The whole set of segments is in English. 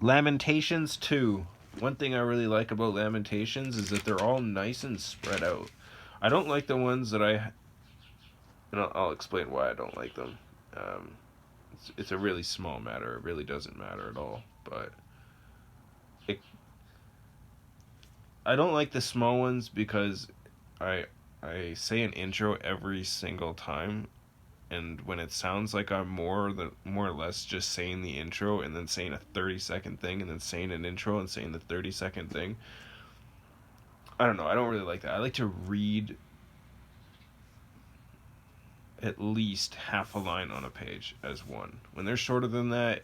Lamentations 2. One thing I really like about Lamentations is that they're all nice and spread out. I don't like the ones that and I'll explain why I don't like them. Um, it's a really small matter. It really doesn't matter at all. But it, I don't like the small ones because I I say an intro every single time, and when it sounds like I'm more or less just saying the intro and then saying a 30-second thing and then saying an intro and saying the 30-second thing. I don't know. I don't really like that. I like to read at least half a line on a page as one. When they're shorter than that,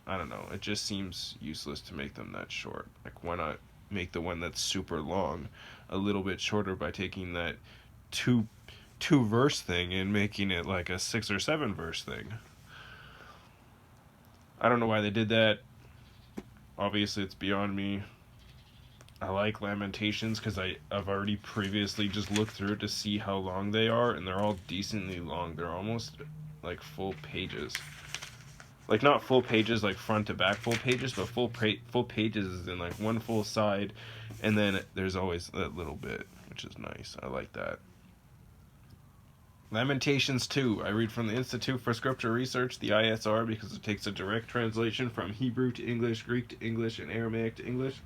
I don't know. It just seems useless to make them that short. Like, why not make the one that's super long a little bit shorter by taking that two verse thing and making it like a 6 or 7 verse thing? I don't know why they did that. Obviously, it's beyond me. I like Lamentations because I've already previously just looked through it to see how long they are, and they're all decently long. They're almost like full pages. Like, not full pages, like front to back full pages, but full pages in like one full side, and then there's always that little bit, which is nice. I like that. Lamentations 2. I read from the Institute for Scripture Research, the ISR, because it takes a direct translation from Hebrew to English, Greek to English, and Aramaic to English.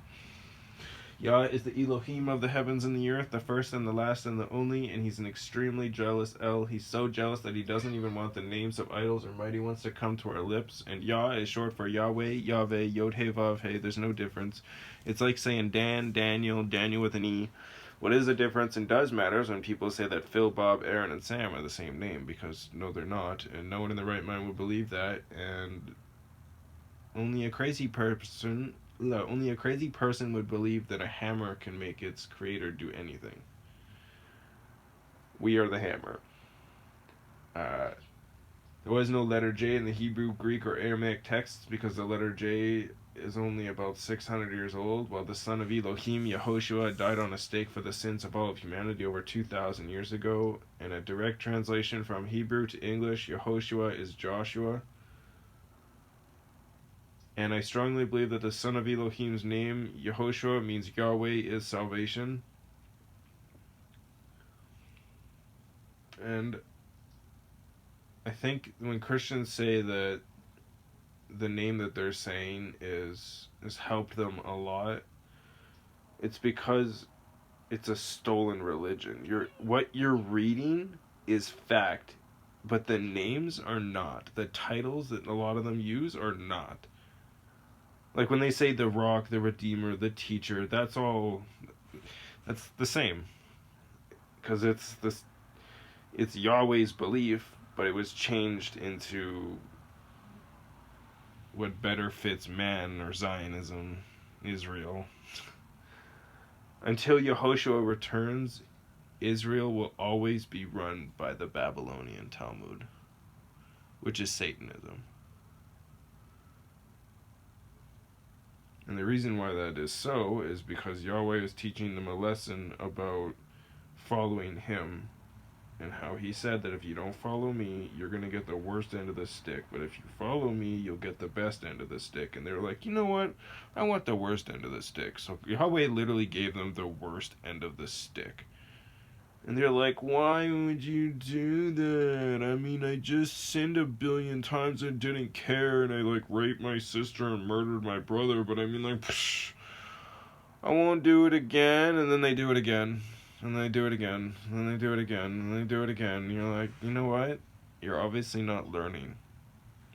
Yah is the Elohim of the heavens and the earth, the first and the last and the only, and he's an extremely jealous El. He's so jealous that he doesn't even want the names of idols or mighty ones to come to our lips. And Yah is short for YahWeh, Yahweh, Yod He Vav He. There's no difference. It's like saying Dan, Daniel, Daniel with an E. What is the difference and does matter is when people say that Phil, Bob, Aaron, and Sam are the same name, because no, they're not, and no one in their right mind would believe that, and only a crazy person would believe that a hammer can make its creator do anything. We are the hammer. There was no letter J in the Hebrew, Greek, or Aramaic texts because the letter J is only about 600 years old, while the son of Elohim, Yehoshua, died on a stake for the sins of all of humanity over 2,000 years ago. In a direct translation from Hebrew to English, Yehoshua is Joshua. And I strongly believe that the son of Elohim's name, Yehoshua, means Yahweh is salvation. And I think when Christians say that the name that they're saying has helped them a lot, it's because it's a stolen religion. What you're reading is fact, but the names are not. The titles that a lot of them use are not. Like when they say the rock, the redeemer, the teacher, that's the same. Because it's Yahweh's belief, but it was changed into what better fits man or Zionism, Israel. Until Yehoshua returns, Israel will always be run by the Babylonian Talmud, which is Satanism. And the reason why that is so is because Yahweh is teaching them a lesson about following him, and how he said that if you don't follow me, you're going to get the worst end of the stick, but if you follow me, you'll get the best end of the stick. And they're like, you know what, I want the worst end of the stick. So Yahweh literally gave them the worst end of the stick. And they're like, why would you do that? I mean, I just sinned 1,000,000,000 times and didn't care, and I like raped my sister and murdered my brother, but I mean, like, I won't do it again. And then they do it again. And they do it again, and they do it again, and they do it again. And you're like, you know what? You're obviously not learning.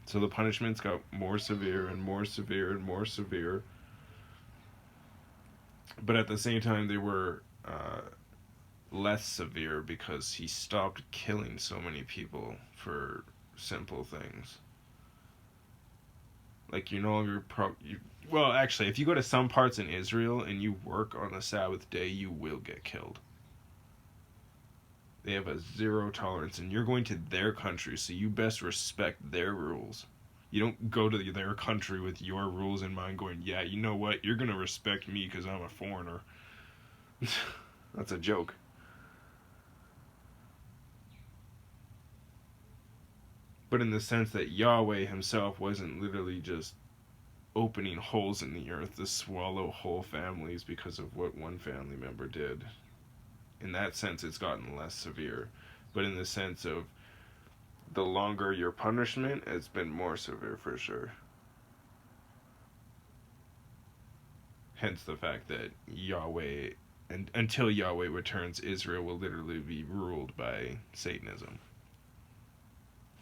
So the punishments got more severe and more severe and more severe. But at the same time, they were less severe because he stopped killing so many people for simple things. Like, you're no longer well, actually, if you go to some parts in Israel and you work on the Sabbath day, you will get killed. They have a zero tolerance, and you're going to their country, so you best respect their rules. You don't go to their country with your rules in mind going, yeah, you know what, you're going to respect me because I'm a foreigner. That's a joke. But in the sense that Yahweh himself wasn't literally just opening holes in the earth to swallow whole families because of what one family member did. In that sense, it's gotten less severe. But in the sense of the longer your punishment, it's been more severe for sure. Hence the fact that YahWeh, and until YahWeh returns, Israel will literally be ruled by Satanism.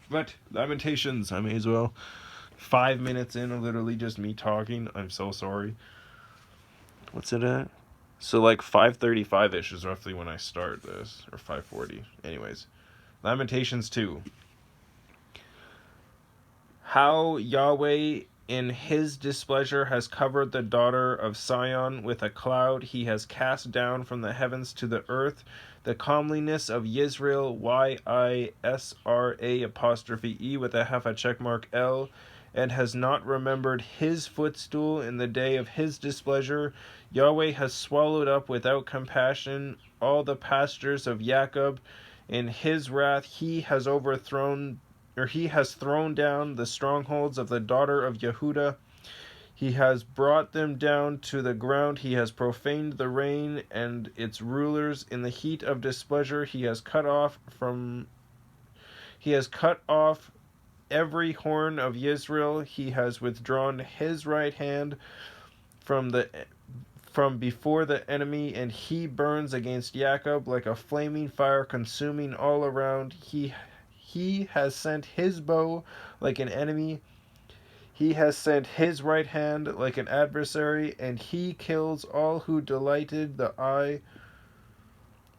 But Lamentations, I may as well. 5 minutes in of literally just me talking. I'm so sorry. What's it at? So like 5:35ish is roughly when I start this, or 5:40. Anyways, Lamentations 2. How YahWeh in his displeasure has covered the daughter of Sion with a cloud. He has cast down from the heavens to the earth the comeliness of Yisrael, YISRA' with a half a check mark L, and has not remembered his footstool in the day of his displeasure. YahWeh has swallowed up without compassion all the pastures of Jacob. In his wrath he has thrown down the strongholds of the daughter of Yehuda. He has brought them down to the ground. He has profaned the reign and its rulers in the heat of displeasure. He has cut off every horn of Israel. He has withdrawn his right hand from before the enemy, and he burns against Jacob like a flaming fire, consuming all around. He has sent his bow like an enemy. He has sent his right hand like an adversary, and he kills all who delighted the eye.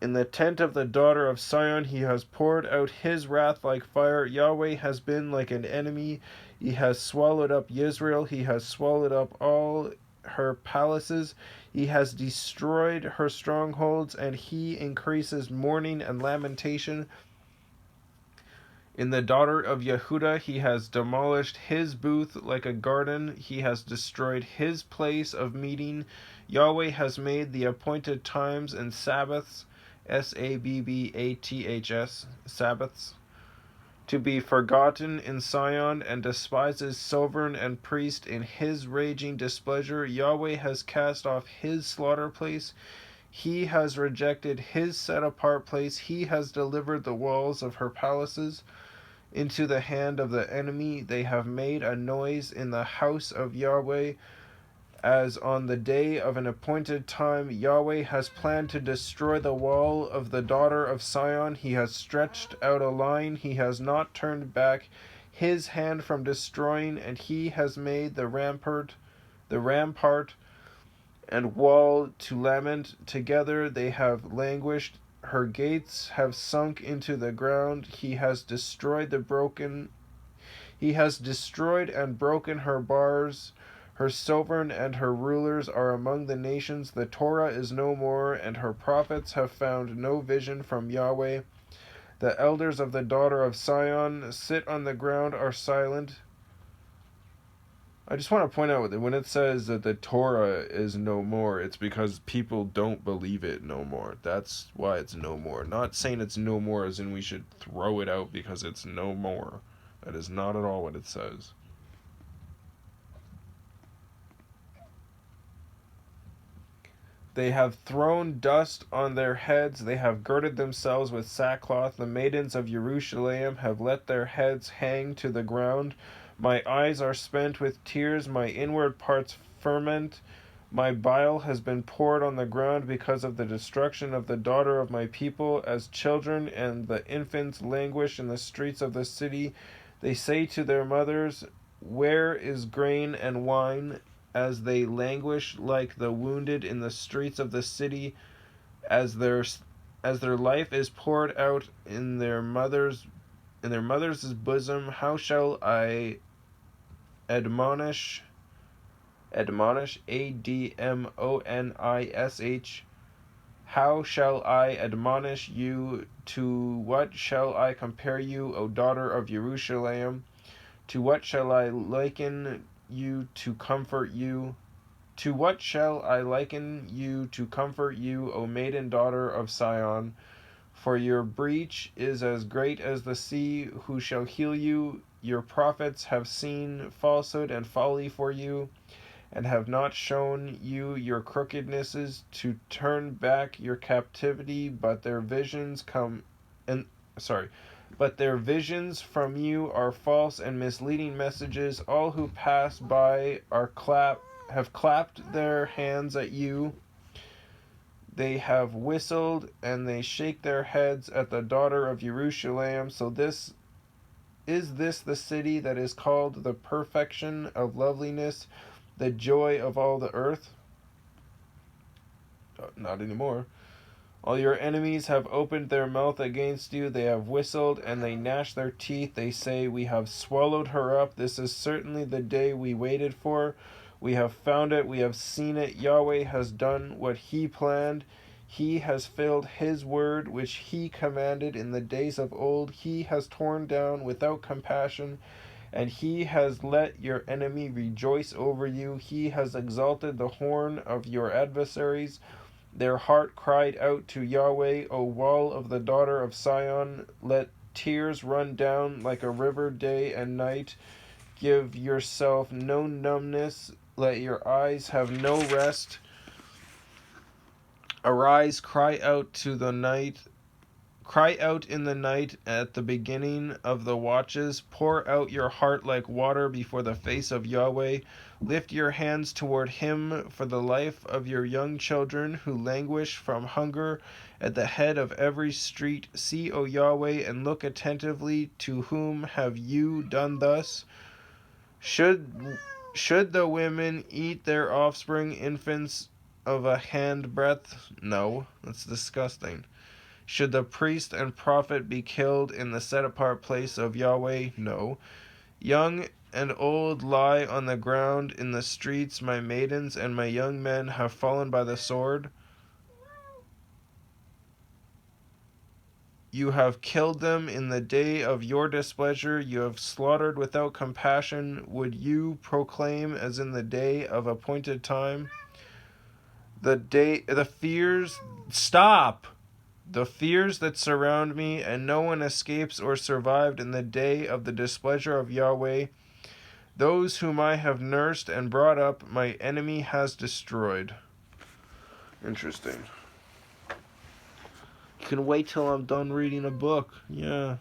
In the tent of the daughter of Sion he has poured out his wrath like fire. YahWeh has been like an enemy. He has swallowed up Israel. He has swallowed up all her palaces. He has destroyed her strongholds, and he increases mourning and lamentation. In the daughter of Yehuda he has demolished his booth like a garden. He has destroyed his place of meeting. YahWeh has made the appointed times and Sabbaths, Sabbaths, Sabbaths, to be forgotten in Sion, and despises sovereign and priest in his raging displeasure. YahWeh has cast off his slaughter place. He has rejected his set-apart place. He has delivered the walls of her palaces into the hand of the enemy. They have made a noise in the house of YahWeh. As on the day of an appointed time, YahWeh has planned to destroy the wall of the daughter of Sion. He has stretched out a line. He has not turned back his hand from destroying, and he has made the rampart and wall to lament together. They have languished. Her gates have sunk into the ground. He has destroyed and broken her bars. Her sovereign and her rulers are among the nations. The Torah is no more, and her prophets have found no vision from YahWeh. The elders of the daughter of Sion sit on the ground, are silent. I just want to point out that when it says that the Torah is no more, it's because people don't believe it no more. That's why it's no more. Not saying it's no more as in we should throw it out because it's no more. That is not at all what it says. They have thrown dust on their heads. They have girded themselves with sackcloth. The maidens of Jerusalem have let their heads hang to the ground. My eyes are spent with tears, my inward parts ferment. My bile has been poured on the ground because of the destruction of the daughter of my people. As children and the infants languish in the streets of the city, they say to their mothers, "Where is grain and wine?" As they languish like the wounded in the streets of the city, as their life is poured out in their mother's bosom. How shall I admonish, Admonish, how shall I admonish you? To what shall I compare you, O daughter of Jerusalem? To what shall I liken you to comfort you? To what shall I liken you to comfort you, O maiden daughter of Sion? For your breach is as great as the sea. Who shall heal you? Your prophets have seen falsehood and folly for you, and have not shown you your crookednesses to turn back your captivity, but their visions from you are false and misleading messages. All who pass by have clapped their hands at you. They have whistled and they shake their heads at the daughter of Jerusalem. So this the city that is called the perfection of loveliness, the joy of all the earth? Not anymore. All your enemies have opened their mouth against you. They have whistled and they gnash their teeth. They say, we have swallowed her up. This is certainly the day we waited for. We have found it. We have seen it. YahWeh has done what he planned. He has filled his word, which he commanded in the days of old. He has torn down without compassion, and he has let your enemy rejoice over you. He has exalted the horn of your adversaries. Their heart cried out to YahWeh, O wall of the daughter of Sion. Let tears run down like a river day and night. Give yourself no numbness. Let your eyes have no rest. Arise, cry out in the night at the beginning of the watches. Pour out your heart like water before the face of YahWeh. Lift your hands toward him for the life of your young children who languish from hunger at the head of every street. See, O YahWeh, and look attentively. To whom have you done thus? Should the women eat their offspring, infants of a handbreadth? No, that's disgusting. Should the priest and prophet be killed in the set-apart place of YahWeh? No. Young and old lie on the ground in the streets. My maidens and my young men have fallen by the sword. You have killed them in the day of your displeasure. You have slaughtered without compassion. Would you proclaim as in the day of appointed time? The fears that surround me, and no one escapes or survived in the day of the displeasure of YahWeh. Those whom I have nursed and brought up, my enemy has destroyed. Interesting. You can wait till I'm done reading a book. Yeah.